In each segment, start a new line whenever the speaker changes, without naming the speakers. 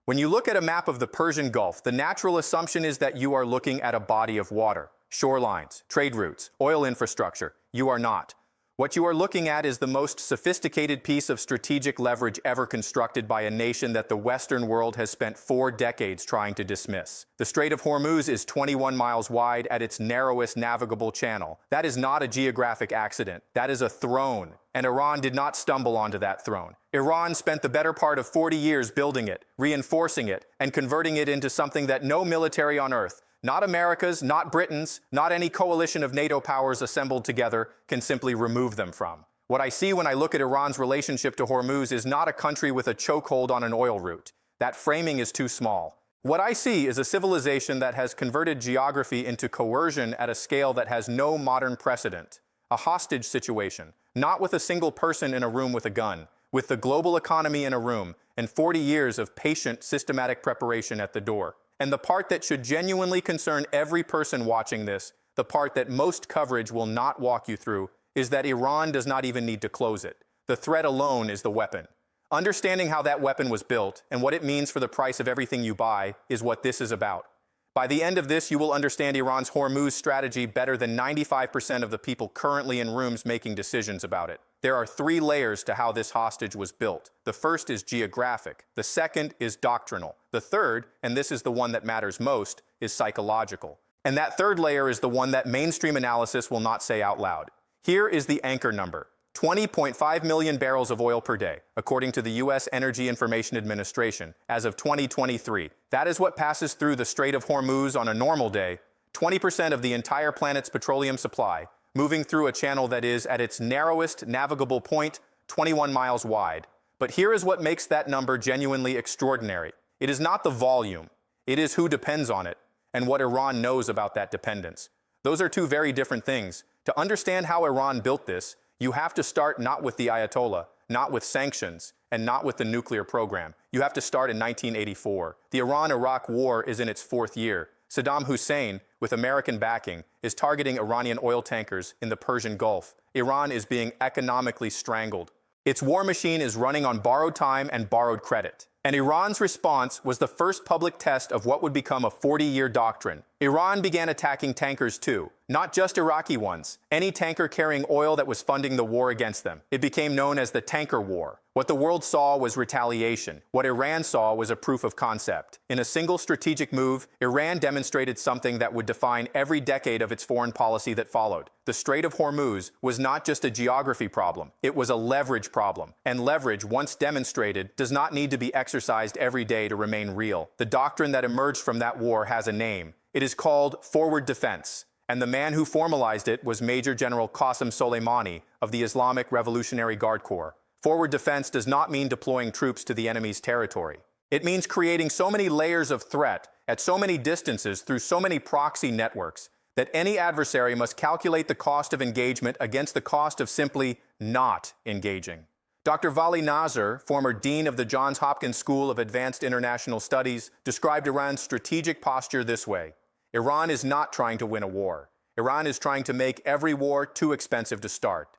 When you look at a map of the Persian Gulf, the natural assumption is that you are looking at a body of water, shorelines, trade routes, oil infrastructure. You are not. What you are looking at is the most sophisticated piece of strategic leverage ever constructed by a nation that the Western world has spent 4 decades trying to dismiss. The Strait of Hormuz is 21 miles wide at its narrowest navigable channel. That is not a geographic accident. That is a throne. And Iran did not stumble onto that throne. Iran spent the better part of 40 years building it, reinforcing it, and converting it into something that no military on earth, not America's, not Britain's, not any coalition of NATO powers assembled together, can simply remove them from. What I see when I look at Iran's relationship to Hormuz is not a country with a chokehold on an oil route. That framing is too small. What I see is a civilization that has converted geography into coercion at a scale that has no modern precedent. A hostage situation, not with a single person in a room with a gun, with the global economy in a room, and 40 years of patient, systematic preparation at the door. And the part that should genuinely concern every person watching this, the part that most coverage will not walk you through, is that Iran does not even need to close it. The threat alone is the weapon. Understanding how that weapon was built and what it means for the price of everything you buy is what this is about. By the end of this, you will understand Iran's Hormuz strategy better than 95% of the people currently in rooms making decisions about it. There are 3 layers to how this hostage was built. The first is geographic. The second is doctrinal. The third, and this is the one that matters most, is psychological. And that third layer is the one that mainstream analysis will not say out loud. Here is the anchor number: 20.5 million barrels of oil per day, according to the U.S. Energy Information Administration, as of 2023. That is what passes through the Strait of Hormuz on a normal day, 20% of the entire planet's petroleum supply, moving through a channel that is, at its narrowest navigable point, 21 miles wide. But here is what makes that number genuinely extraordinary. It is not the volume. It is who depends on it, and what Iran knows about that dependence. Those are 2 very different things. To understand how Iran built this, you have to start not with the Ayatollah, not with sanctions, and not with the nuclear program. You have to start in 1984. The Iran-Iraq War is in its 4th year. Saddam Hussein, with American backing, is targeting Iranian oil tankers in the Persian Gulf. Iran is being economically strangled. Its war machine is running on borrowed time and borrowed credit. And Iran's response was the first public test of what would become a 40-year doctrine. Iran began attacking tankers too, not just Iraqi ones, any tanker carrying oil that was funding the war against them. It became known as the tanker war. What the world saw was retaliation. What Iran saw was a proof of concept. In a single strategic move, Iran demonstrated something that would define every decade of its foreign policy that followed. The Strait of Hormuz was not just a geography problem, it was a leverage problem. And leverage, once demonstrated, does not need to be exercised every day to remain real. The doctrine that emerged from that war has a name. It is called forward defense. And the man who formalized it was Major General Qasem Soleimani of the Islamic Revolutionary Guard Corps. Forward defense does not mean deploying troops to the enemy's territory. It means creating so many layers of threat at so many distances through so many proxy networks that any adversary must calculate the cost of engagement against the cost of simply not engaging. Dr. Vali Nasr, former dean of the Johns Hopkins School of Advanced International Studies, described Iran's strategic posture this way: Iran is not trying to win a war. Iran is trying to make every war too expensive to start.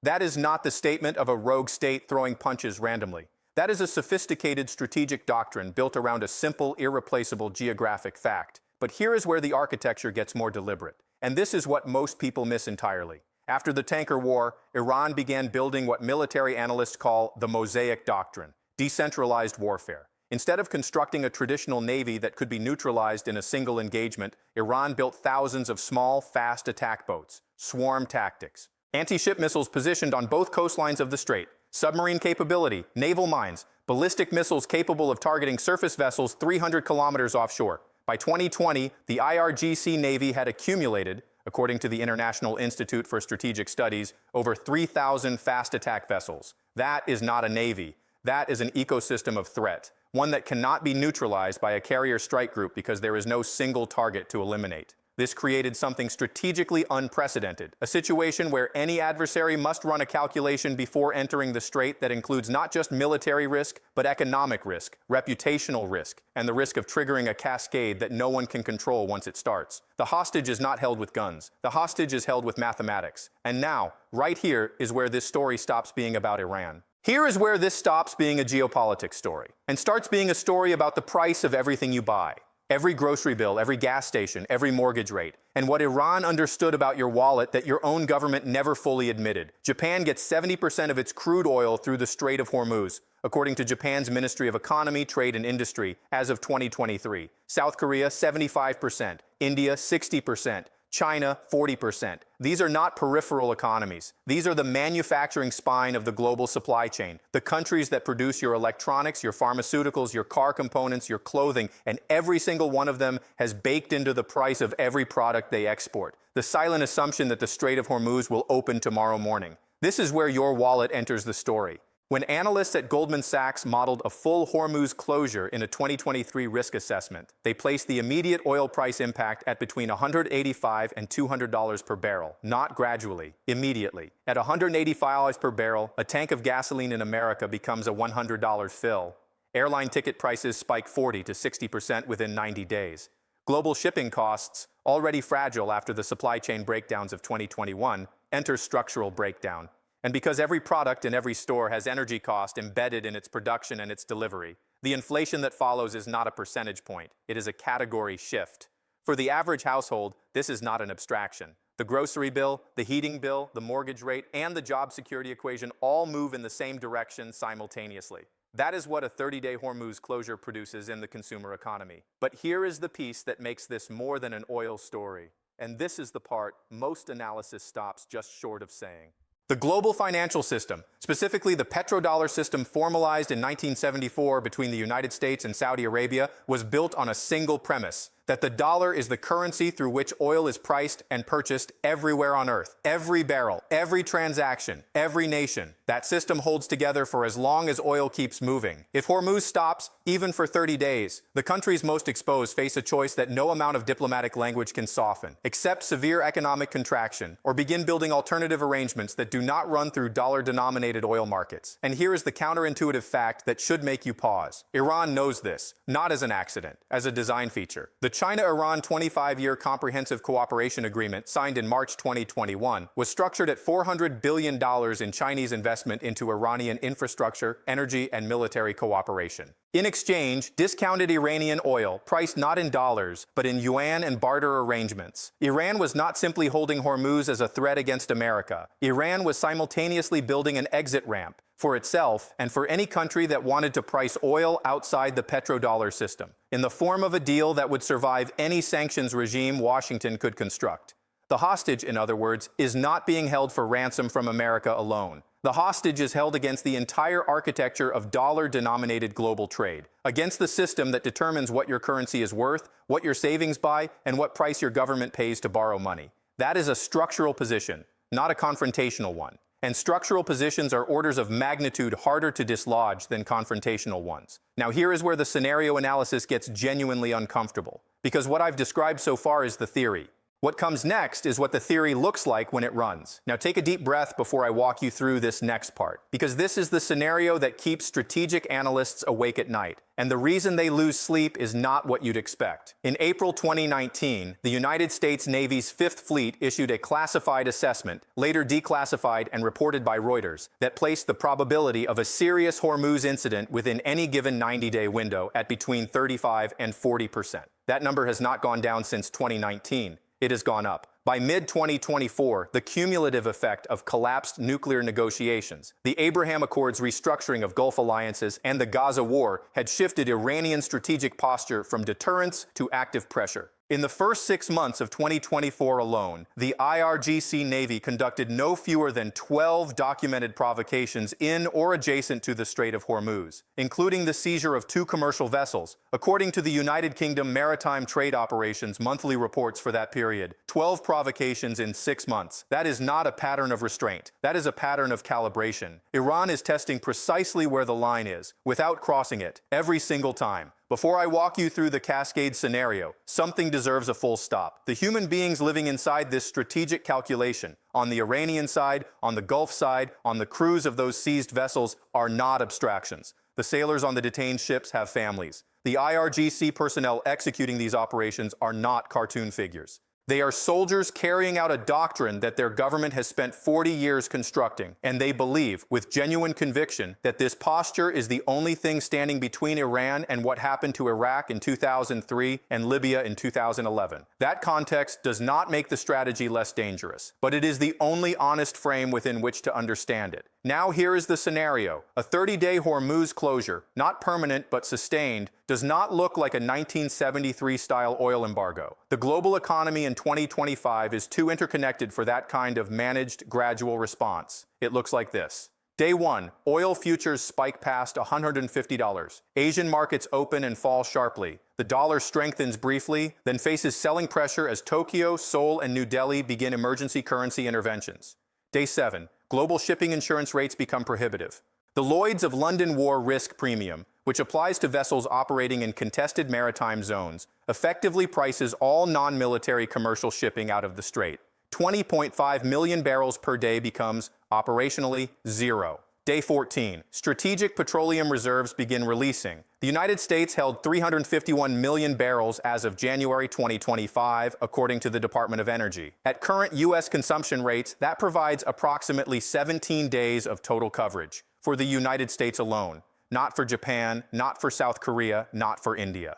That is not the statement of a rogue state throwing punches randomly. That is a sophisticated strategic doctrine built around a simple, irreplaceable geographic fact. But here is where the architecture gets more deliberate. And this is what most people miss entirely. After the tanker war, Iran began building what military analysts call the Mosaic Doctrine, decentralized warfare. Instead of constructing a traditional navy that could be neutralized in a single engagement, Iran built thousands of small, fast attack boats, swarm tactics, anti-ship missiles positioned on both coastlines of the strait, submarine capability, naval mines, ballistic missiles capable of targeting surface vessels 300 kilometers offshore. By 2020, the IRGC Navy had accumulated, according to the International Institute for Strategic Studies, over 3,000 fast attack vessels. That is not a navy. That is an ecosystem of threat, one that cannot be neutralized by a carrier strike group because there is no single target to eliminate. This created something strategically unprecedented, a situation where any adversary must run a calculation before entering the strait that includes not just military risk, but economic risk, reputational risk, and the risk of triggering a cascade that no one can control once it starts. The hostage is not held with guns. The hostage is held with mathematics. And now, right here is where this story stops being about Iran. Here is where this stops being a geopolitics story and starts being a story about the price of everything you buy. Every grocery bill, every gas station, every mortgage rate, and what Iran understood about your wallet that your own government never fully admitted. Japan gets 70% of its crude oil through the Strait of Hormuz, according to Japan's Ministry of Economy, Trade and Industry, as of 2023. South Korea, 75%. India, 60%. China, 40%. These are not peripheral economies. These are the manufacturing spine of the global supply chain, the countries that produce your electronics, your pharmaceuticals, your car components, your clothing, and every single one of them has baked into the price of every product they export. The silent assumption that the Strait of Hormuz will open tomorrow morning. This is where your wallet enters the story. When analysts at Goldman Sachs modeled a full Hormuz closure in a 2023 risk assessment, they placed the immediate oil price impact at between $185 and $200 per barrel, not gradually, immediately. At $185 per barrel, a tank of gasoline in America becomes a $100 fill. Airline ticket prices spike 40 to 60% within 90 days. Global shipping costs, already fragile after the supply chain breakdowns of 2021, enter structural breakdown. And because every product in every store has energy cost embedded in its production and its delivery, the inflation that follows is not a percentage point, it is a category shift. For the average household, this is not an abstraction. The grocery bill, the heating bill, the mortgage rate, and the job security equation all move in the same direction simultaneously. That is what a 30-day Hormuz closure produces in the consumer economy. But here is the piece that makes this more than an oil story. And this is the part most analysis stops just short of saying. The global financial system, specifically the petrodollar system formalized in 1974 between the United States and Saudi Arabia, was built on a single premise: that the dollar is the currency through which oil is priced and purchased everywhere on Earth. Every barrel, every transaction, every nation. That system holds together for as long as oil keeps moving. If Hormuz stops, even for 30 days, the countries most exposed face a choice that no amount of diplomatic language can soften: accept severe economic contraction or begin building alternative arrangements that do not run through dollar-denominated oil markets. And here is the counterintuitive fact that should make you pause. Iran knows this, not as an accident, as a design feature. The China-Iran 25-year Comprehensive Cooperation Agreement, signed in March 2021, was structured at $400 billion in Chinese investment into Iranian infrastructure, energy, and military cooperation. In exchange, discounted Iranian oil, priced not in dollars, but in yuan and barter arrangements. Iran was not simply holding Hormuz as a threat against America. Iran was simultaneously building an exit ramp for itself and for any country that wanted to price oil outside the petrodollar system, in the form of a deal that would survive any sanctions regime Washington could construct. The hostage, in other words, is not being held for ransom from America alone. The hostage is held against the entire architecture of dollar-denominated global trade, against the system that determines what your currency is worth, what your savings buy, and what price your government pays to borrow money. That is a structural position, not a confrontational one. And structural positions are orders of magnitude harder to dislodge than confrontational ones. Now here is where the scenario analysis gets genuinely uncomfortable, because what I've described so far is the theory. What comes next is what the theory looks like when it runs. Now take a deep breath before I walk you through this next part, because this is the scenario that keeps strategic analysts awake at night. And the reason they lose sleep is not what you'd expect. In April 2019, the United States Navy's Fifth Fleet issued a classified assessment, later declassified and reported by Reuters, that placed the probability of a serious Hormuz incident within any given 90-day window at between 35 and 40%. That number has not gone down since 2019. It has gone up. By mid-2024, the cumulative effect of collapsed nuclear negotiations, the Abraham Accords restructuring of Gulf alliances, and the Gaza war had shifted Iranian strategic posture from deterrence to active pressure. In the first 6 months of 2024 alone, the IRGC Navy conducted no fewer than 12 documented provocations in or adjacent to the Strait of Hormuz, including the seizure of 2 commercial vessels. According to the United Kingdom Maritime Trade Operations monthly reports for that period, 12 provocations in 6 months. That is not a pattern of restraint. That is a pattern of calibration. Iran is testing precisely where the line is, without crossing it, every single time. Before I walk you through the cascade scenario, something deserves a full stop. The human beings living inside this strategic calculation, on the Iranian side, on the Gulf side, on the crews of those seized vessels, are not abstractions. The sailors on the detained ships have families. The IRGC personnel executing these operations are not cartoon figures. They are soldiers carrying out a doctrine that their government has spent 40 years constructing, and they believe, with genuine conviction, that this posture is the only thing standing between Iran and what happened to Iraq in 2003 and Libya in 2011. That context does not make the strategy less dangerous, but it is the only honest frame within which to understand it. Now here is the scenario. A 30-day Hormuz closure, not permanent but sustained, does not look like a 1973-style oil embargo. The global economy in 2025 is too interconnected for that kind of managed, gradual response. It looks like this. Day 1, oil futures spike past $150. Asian markets open and fall sharply. The dollar strengthens briefly, then faces selling pressure as Tokyo, Seoul, and New Delhi begin emergency currency interventions. Day 7, global shipping insurance rates become prohibitive. The Lloyd's of London War Risk Premium, which applies to vessels operating in contested maritime zones, effectively prices all non-military commercial shipping out of the strait. 20.5 million barrels per day becomes, operationally, zero. Day 14. Strategic petroleum reserves begin releasing. The United States held 351 million barrels as of January 2025, according to the Department of Energy. At current U.S. consumption rates, that provides approximately 17 days of total coverage for the United States alone. Not for Japan, not for South Korea, not for India.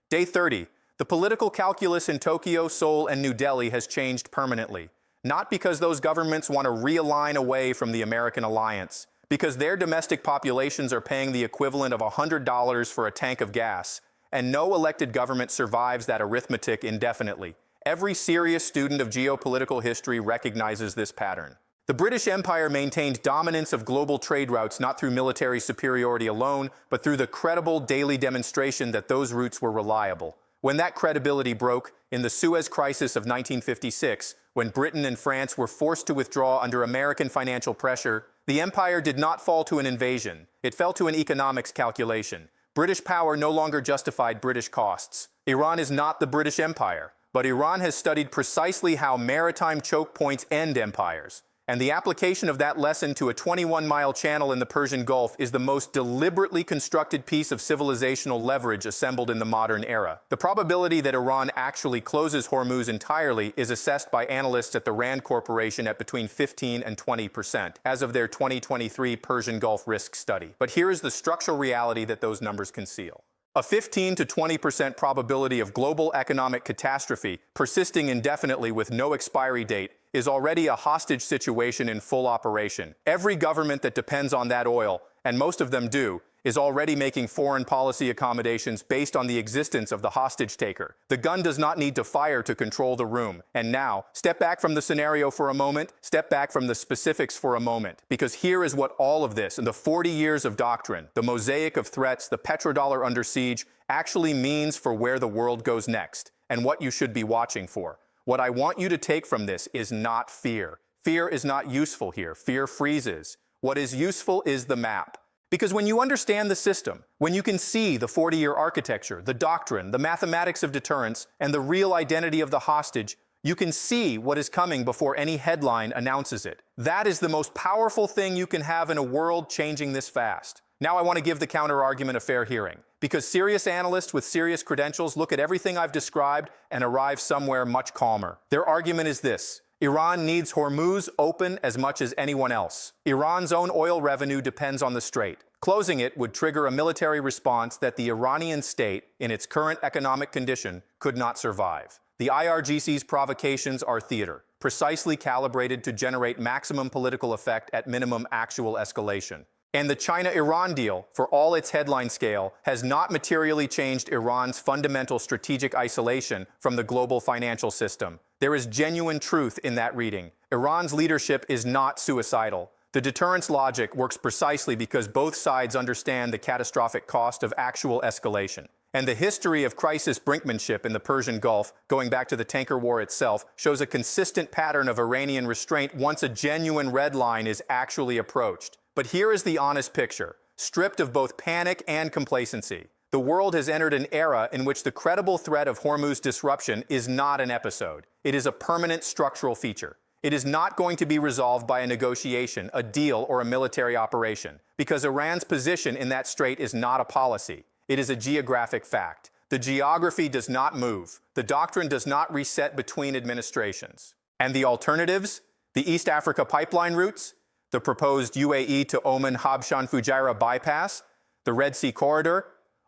Day 30. The political calculus in Tokyo, Seoul, and New Delhi has changed permanently. Not because those governments want to realign away from the American alliance, because their domestic populations are paying the equivalent of $100 for a tank of gas, and no elected government survives that arithmetic indefinitely. Every serious student of geopolitical history recognizes this pattern. The British Empire maintained dominance of global trade routes not through military superiority alone, but through the credible daily demonstration that those routes were reliable. When that credibility broke, in the Suez Crisis of 1956, when Britain and France were forced to withdraw under American financial pressure, the empire did not fall to an invasion. It fell to an economics calculation. British power no longer justified British costs. Iran is not the British Empire, but Iran has studied precisely how maritime choke points end empires. And the application of that lesson to a 21-mile channel in the Persian Gulf is the most deliberately constructed piece of civilizational leverage assembled in the modern era. The probability that Iran actually closes Hormuz entirely is assessed by analysts at the Rand Corporation at between 15 and 20%, as of their 2023 Persian Gulf risk study. But here is the structural reality that those numbers conceal. A 15 to 20% probability of global economic catastrophe persisting indefinitely with no expiry date is already a hostage situation in full operation. Every government that depends on that oil, and most of them do, is already making foreign policy accommodations based on the existence of the hostage taker. The gun does not need to fire to control the room. And now, step back from the scenario for a moment, step back from the specifics for a moment, because here is what all of this, and the 40 years of doctrine, the mosaic of threats, the petrodollar under siege, actually means for where the world goes next, and what you should be watching for. What I want you to take from this is not fear. Fear is not useful here. Fear freezes. What is useful is the map. Because when you understand the system, when you can see the 40-year architecture, the doctrine, the mathematics of deterrence, and the real identity of the hostage, you can see what is coming before any headline announces it. That is the most powerful thing you can have in a world changing this fast. Now I want to give the counter-argument a fair hearing, because serious analysts with serious credentials look at everything I've described and arrive somewhere much calmer. Their argument is this: Iran needs Hormuz open as much as anyone else. Iran's own oil revenue depends on the strait. Closing it would trigger a military response that the Iranian state, in its current economic condition, could not survive. The IRGC's provocations are theater, precisely calibrated to generate maximum political effect at minimum actual escalation. And the China-Iran deal, for all its headline scale, has not materially changed Iran's fundamental strategic isolation from the global financial system. There is genuine truth in that reading. Iran's leadership is not suicidal. The deterrence logic works precisely because both sides understand the catastrophic cost of actual escalation. And the history of crisis brinkmanship in the Persian Gulf, going back to the tanker war itself, shows a consistent pattern of Iranian restraint once a genuine red line is actually approached. But here is the honest picture, stripped of both panic and complacency. The world has entered an era in which the credible threat of Hormuz disruption is not an episode. It is a permanent structural feature. It is not going to be resolved by a negotiation, a deal, or a military operation, because Iran's position in that strait is not a policy. It is a geographic fact. The geography does not move. The doctrine does not reset between administrations. And the alternatives? The East Africa pipeline routes, the proposed UAE to Oman Habshan Fujairah bypass, the Red Sea corridor,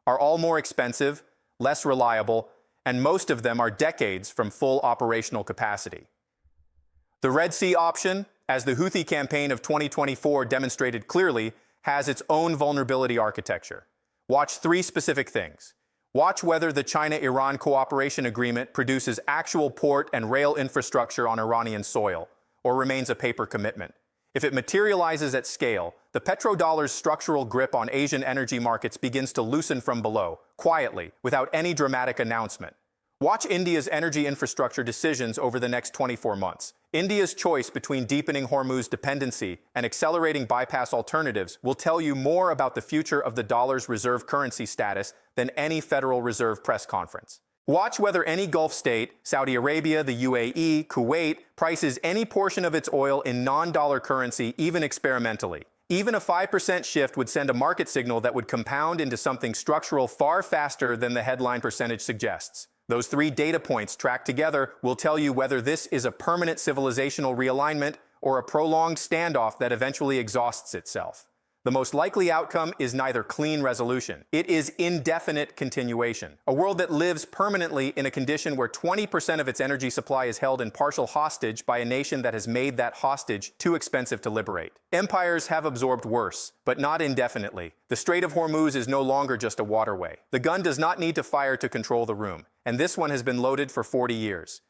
are all more expensive, less reliable, and most of them are decades from full operational capacity. The Red Sea option, as the Houthi campaign of 2024 demonstrated clearly, has its own vulnerability architecture. Watch three specific things. Watch whether the China-Iran cooperation agreement produces actual port and rail infrastructure on Iranian soil, or remains a paper commitment. If it materializes at scale, the petrodollar's structural grip on Asian energy markets begins to loosen from below, quietly, without any dramatic announcement. Watch India's energy infrastructure decisions over the next 24 months. India's choice between deepening Hormuz dependency and accelerating bypass alternatives will tell you more about the future of the dollar's reserve currency status than any Federal Reserve press conference. Watch whether any Gulf state, Saudi Arabia, the UAE, Kuwait, prices any portion of its oil in non-dollar currency, even experimentally. Even a 5% shift would send a market signal that would compound into something structural far faster than the headline percentage suggests. Those three data points tracked together will tell you whether this is a permanent civilizational realignment or a prolonged standoff that eventually exhausts itself. The most likely outcome is neither clean resolution. It is indefinite continuation. A world that lives permanently in a condition where 20% of its energy supply is held in partial hostage by a nation that has made that hostage too expensive to liberate. Empires have absorbed worse, but not indefinitely. The Strait of Hormuz is no longer just a waterway. The gun does not need to fire to control the room, and this one has been loaded for 40 years.